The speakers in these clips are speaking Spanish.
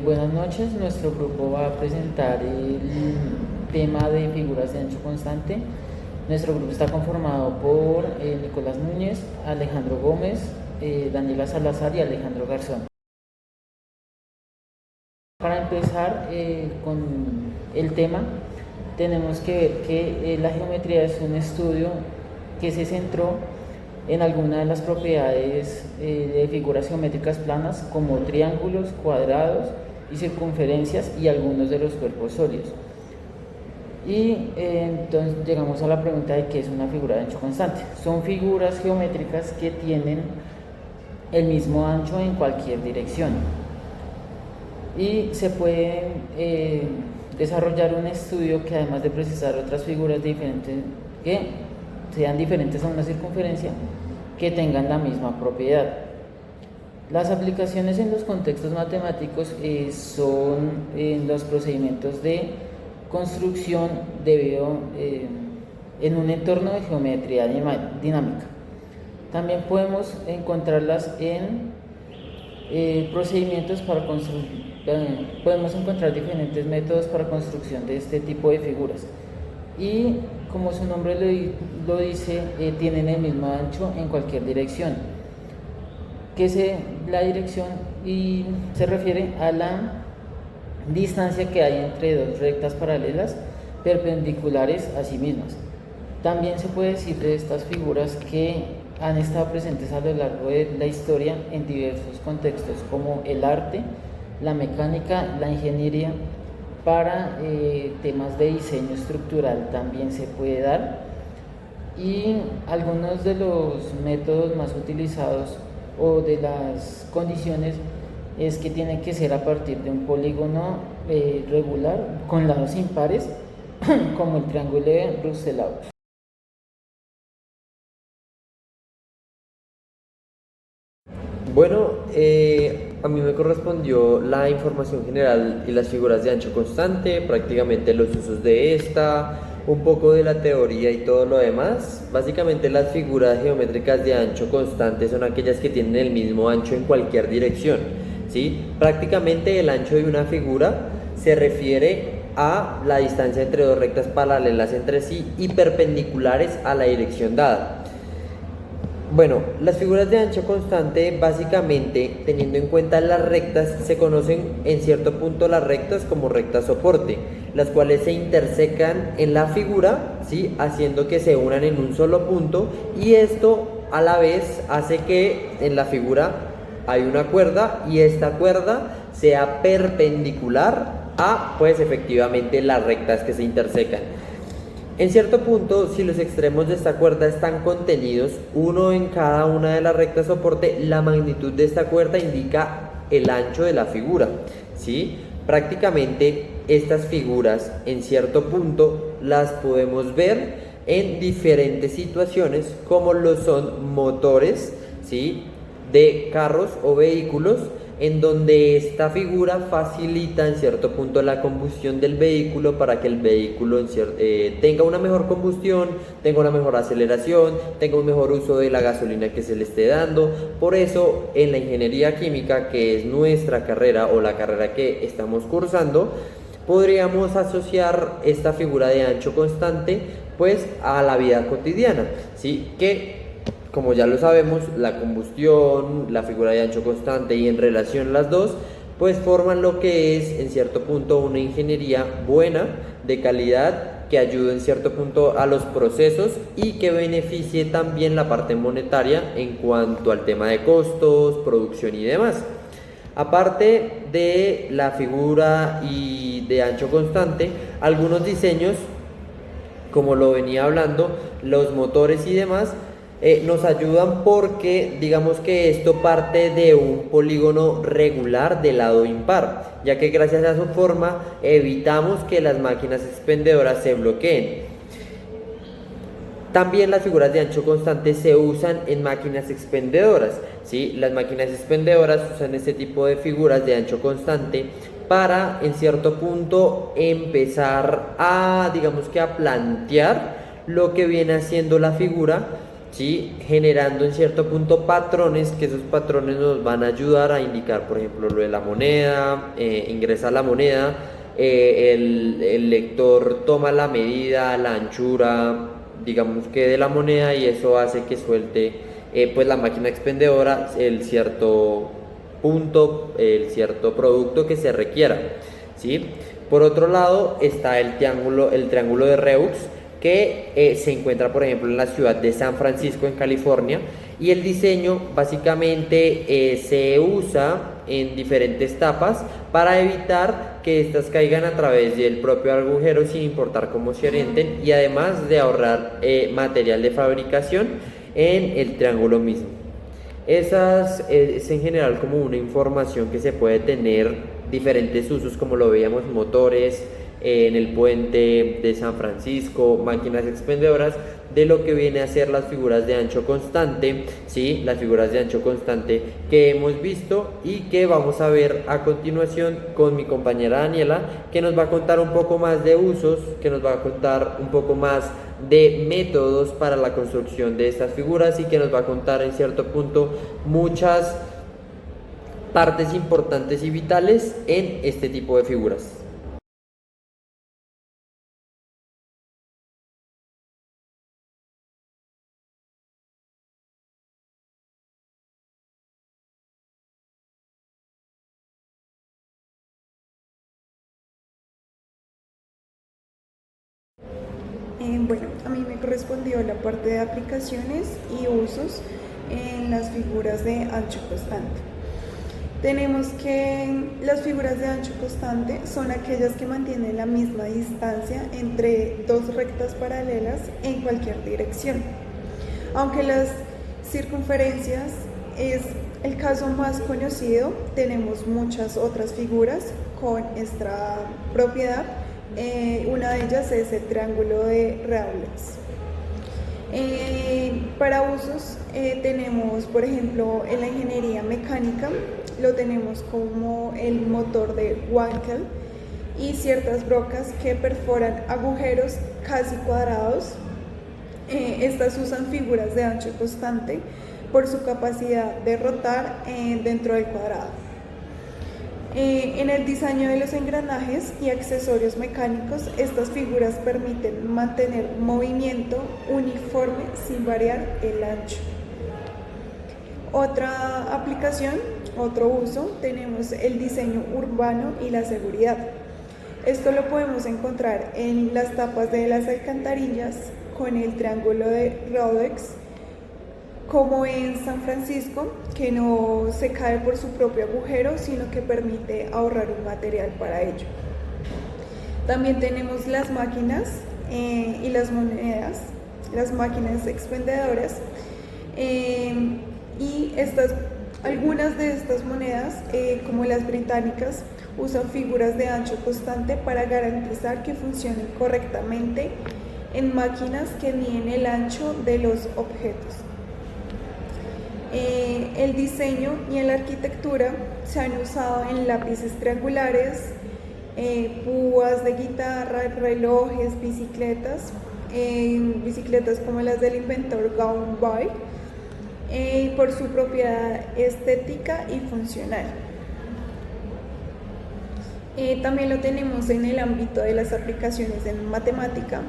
Buenas noches, nuestro grupo va a presentar el tema de figuras de ancho constante. Nuestro grupo está conformado por Nicolás Núñez, Alejandro Gómez, Daniela Salazar y Alejandro Garzón. Para empezar con el tema, tenemos que ver que la geometría es un estudio que se centró en algunas de las propiedades de figuras geométricas planas como triángulos, cuadrados y circunferencias y algunos de los cuerpos sólidos. Y entonces llegamos a la pregunta de qué es una figura de ancho constante. Son figuras geométricas que tienen el mismo ancho en cualquier dirección y se puede desarrollar un estudio que, además de precisar otras figuras diferentes que sean diferentes a una circunferencia, que tengan la misma propiedad. Las aplicaciones en los contextos matemáticos son en los procedimientos de construcción debido en un entorno de geometría dinámica. También podemos encontrarlas en procedimientos para construir. Podemos encontrar diferentes métodos para construcción de este tipo de figuras y, como su nombre lo dice, tienen el mismo ancho en cualquier dirección. La dirección y se refiere a la distancia que hay entre dos rectas paralelas perpendiculares a sí mismas. También se puede decir de estas figuras que han estado presentes a lo largo de la historia en diversos contextos como el arte, la mecánica, la ingeniería. Para temas de diseño estructural también se puede dar, y algunos de los métodos más utilizados o de las condiciones es que tiene que ser a partir de un polígono regular con lados impares como el triángulo de Russell-Laux. Bueno, a mí me correspondió la información general y las figuras de ancho constante, prácticamente los usos de esta, un poco de la teoría y todo lo demás. Básicamente las figuras geométricas de ancho constante son aquellas que tienen el mismo ancho en cualquier dirección, ¿sí? Prácticamente el ancho de una figura se refiere a la distancia entre dos rectas paralelas entre sí y perpendiculares a la dirección dada. Bueno, las figuras de ancho constante, básicamente, teniendo en cuenta las rectas, se conocen en cierto punto las rectas como rectas soporte, las cuales se intersecan en la figura, ¿sí?, haciendo que se unan en un solo punto, y esto a la vez hace que en la figura hay una cuerda y esta cuerda sea perpendicular a, pues, efectivamente las rectas que se intersecan. En cierto punto, si los extremos de esta cuerda están contenidos, uno en cada una de las rectas soporte, la magnitud de esta cuerda indica el ancho de la figura, ¿sí? Prácticamente estas figuras, en cierto punto, las podemos ver en diferentes situaciones, como lo son motores, ¿sí?, de carros o vehículos, en donde esta figura facilita en cierto punto la combustión del vehículo para que el vehículo tenga una mejor combustión, tenga una mejor aceleración, tenga un mejor uso de la gasolina que se le esté dando. Por eso, en la ingeniería química, que es nuestra carrera o la carrera que estamos cursando, podríamos asociar esta figura de ancho constante pues a la vida cotidiana, ¿sí? Que, como ya lo sabemos, la combustión, la figura de ancho constante y en relación las dos, pues forman lo que es en cierto punto una ingeniería buena, de calidad, que ayude en cierto punto a los procesos y que beneficie también la parte monetaria en cuanto al tema de costos, producción y demás. Aparte de la figura y de ancho constante, algunos diseños, como lo venía hablando, los motores y demás, nos ayudan porque digamos que esto parte de un polígono regular de lado impar, ya que gracias a su forma evitamos que las máquinas expendedoras se bloqueen. También las figuras de ancho constante se usan en máquinas expendedoras, ¿sí? Las máquinas expendedoras usan este tipo de figuras de ancho constante para, en cierto punto, empezar a, digamos que a plantear lo que viene haciendo la figura ¿sí? Generando en cierto punto patrones, que esos patrones nos van a ayudar a indicar, por ejemplo, lo de la moneda, ingresa la moneda, el lector toma la medida, la anchura, digamos que de la moneda, y eso hace que suelte pues la máquina expendedora el cierto punto, el cierto producto que se requiera, ¿sí? Por otro lado está el triángulo de Reux, que se encuentra, por ejemplo, en la ciudad de San Francisco, en California, y el diseño básicamente se usa en diferentes tapas para evitar que estas caigan a través del propio agujero sin importar cómo se orienten, y además de ahorrar material de fabricación en el triángulo mismo. Esas es en general como una información que se puede tener diferentes usos, como lo veíamos, motores en el puente de San Francisco, máquinas expendedoras, de lo que viene a ser las figuras de ancho constante, ¿sí? Las figuras de ancho constante que hemos visto y que vamos a ver a continuación con mi compañera Daniela, que nos va a contar un poco más de usos, que nos va a contar un poco más de métodos para la construcción de estas figuras, y que nos va a contar en cierto punto muchas partes importantes y vitales en este tipo de figuras. Bueno, a mí me correspondió la parte de aplicaciones y usos en las figuras de ancho constante. Tenemos que las figuras de ancho constante son aquellas que mantienen la misma distancia entre dos rectas paralelas en cualquier dirección. Aunque las circunferencias es el caso más conocido, tenemos muchas otras figuras con esta propiedad. Una de ellas es el triángulo de Rayleigh. Para usos tenemos, por ejemplo, en la ingeniería mecánica, lo tenemos como el motor de Wankel y ciertas brocas que perforan agujeros casi cuadrados. Estas usan figuras de ancho constante por su capacidad de rotar dentro del cuadrado. En el diseño de los engranajes y accesorios mecánicos, estas figuras permiten mantener movimiento uniforme sin variar el ancho. Otra aplicación, otro uso, tenemos el diseño urbano y la seguridad. Esto lo podemos encontrar en las tapas de las alcantarillas con el triángulo de Rhodes, como en San Francisco, que no se cae por su propio agujero, sino que permite ahorrar un material para ello. También tenemos las máquinas y las monedas, las máquinas expendedoras, y algunas de estas monedas, como las británicas, usan figuras de ancho constante para garantizar que funcionen correctamente en máquinas que miden el ancho de los objetos. El diseño y en la arquitectura se han usado en lápices triangulares, púas de guitarra, relojes, bicicletas como las del inventor Gaumbai, por su propiedad estética y funcional. También lo tenemos en el ámbito de las aplicaciones en matemática.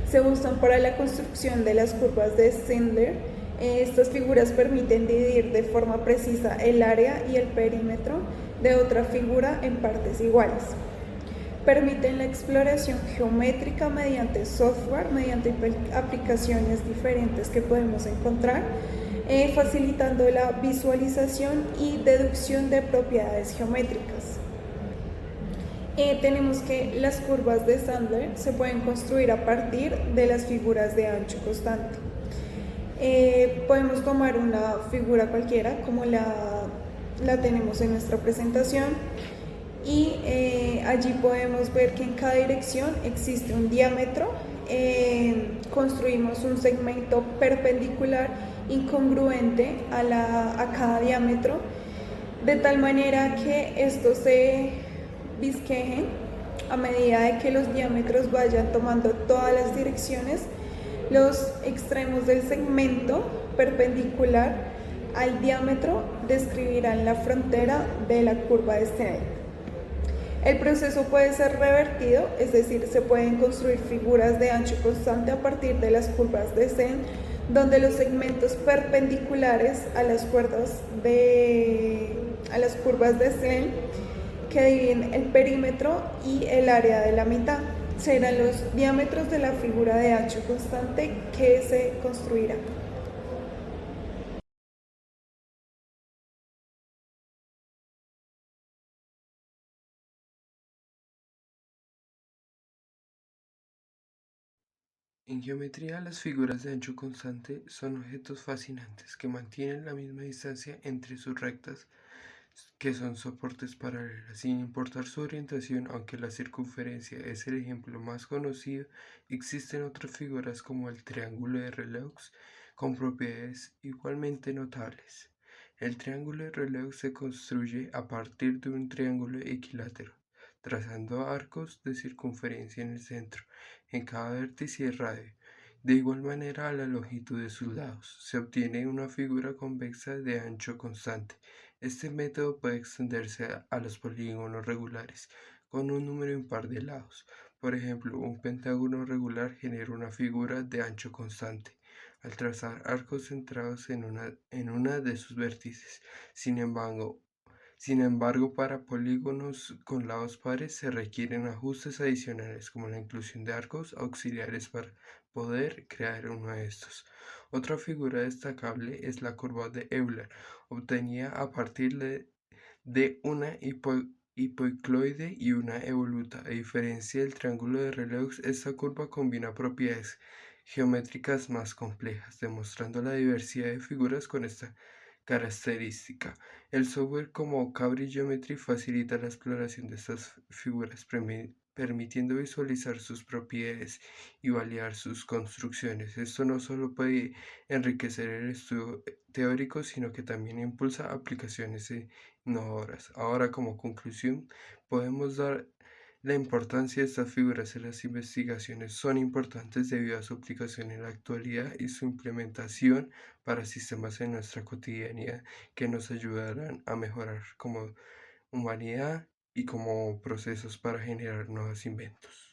Se usan para la construcción de las curvas de Sendler. Estas figuras permiten dividir de forma precisa el área y el perímetro de otra figura en partes iguales. Permiten la exploración geométrica mediante software, mediante aplicaciones diferentes que podemos encontrar, facilitando la visualización y deducción de propiedades geométricas. Tenemos que las curvas de Sandler se pueden construir a partir de las figuras de ancho constante. Podemos tomar una figura cualquiera como la tenemos en nuestra presentación, y allí podemos ver que en cada dirección existe un diámetro. Construimos un segmento perpendicular incongruente a cada diámetro, de tal manera que estos se visquejen a medida de que los diámetros vayan tomando todas las direcciones, Los extremos del segmento perpendicular al diámetro describirán la frontera de la curva de Snellen. El proceso puede ser revertido, es decir, se pueden construir figuras de ancho constante a partir de las curvas de Snellen, donde los segmentos perpendiculares a las curvas de Snellen que dividen el perímetro y el área de la mitad serán los diámetros de la figura de ancho constante que se construirá. En geometría, las figuras de ancho constante son objetos fascinantes que mantienen la misma distancia entre sus rectas, que son soportes paralelas, sin importar su orientación, aunque la circunferencia es el ejemplo más conocido. Existen otras figuras como el triángulo de Rayleigh con propiedades igualmente notables. El triángulo de Rayleigh se construye a partir de un triángulo equilátero, trazando arcos de circunferencia en el centro, en cada vértice y radio. De igual manera, a la longitud de sus lados, se obtiene una figura convexa de ancho constante. Este método puede extenderse a los polígonos regulares con un número impar de lados. Por ejemplo, un pentágono regular genera una figura de ancho constante al trazar arcos centrados en una de sus vértices. Sin embargo, para polígonos con lados pares se requieren ajustes adicionales como la inclusión de arcos auxiliares para poder crear uno de estos. Otra figura destacable es la curva de Euler, obtenida a partir de una hipoicloide y una evoluta. A diferencia del triángulo de Rayleigh, esta curva combina propiedades geométricas más complejas, demostrando la diversidad de figuras con esta característica. El software como Cabri Geometry facilita la exploración de estas figuras, permitiendo visualizar sus propiedades y validar sus construcciones. Esto no solo puede enriquecer el estudio teórico, sino que también impulsa aplicaciones innovadoras. Ahora, como conclusión, podemos dar la importancia de estas figuras en las investigaciones son importantes debido a su aplicación en la actualidad y su implementación para sistemas en nuestra cotidianidad que nos ayudarán a mejorar como humanidad y como procesos para generar nuevos inventos.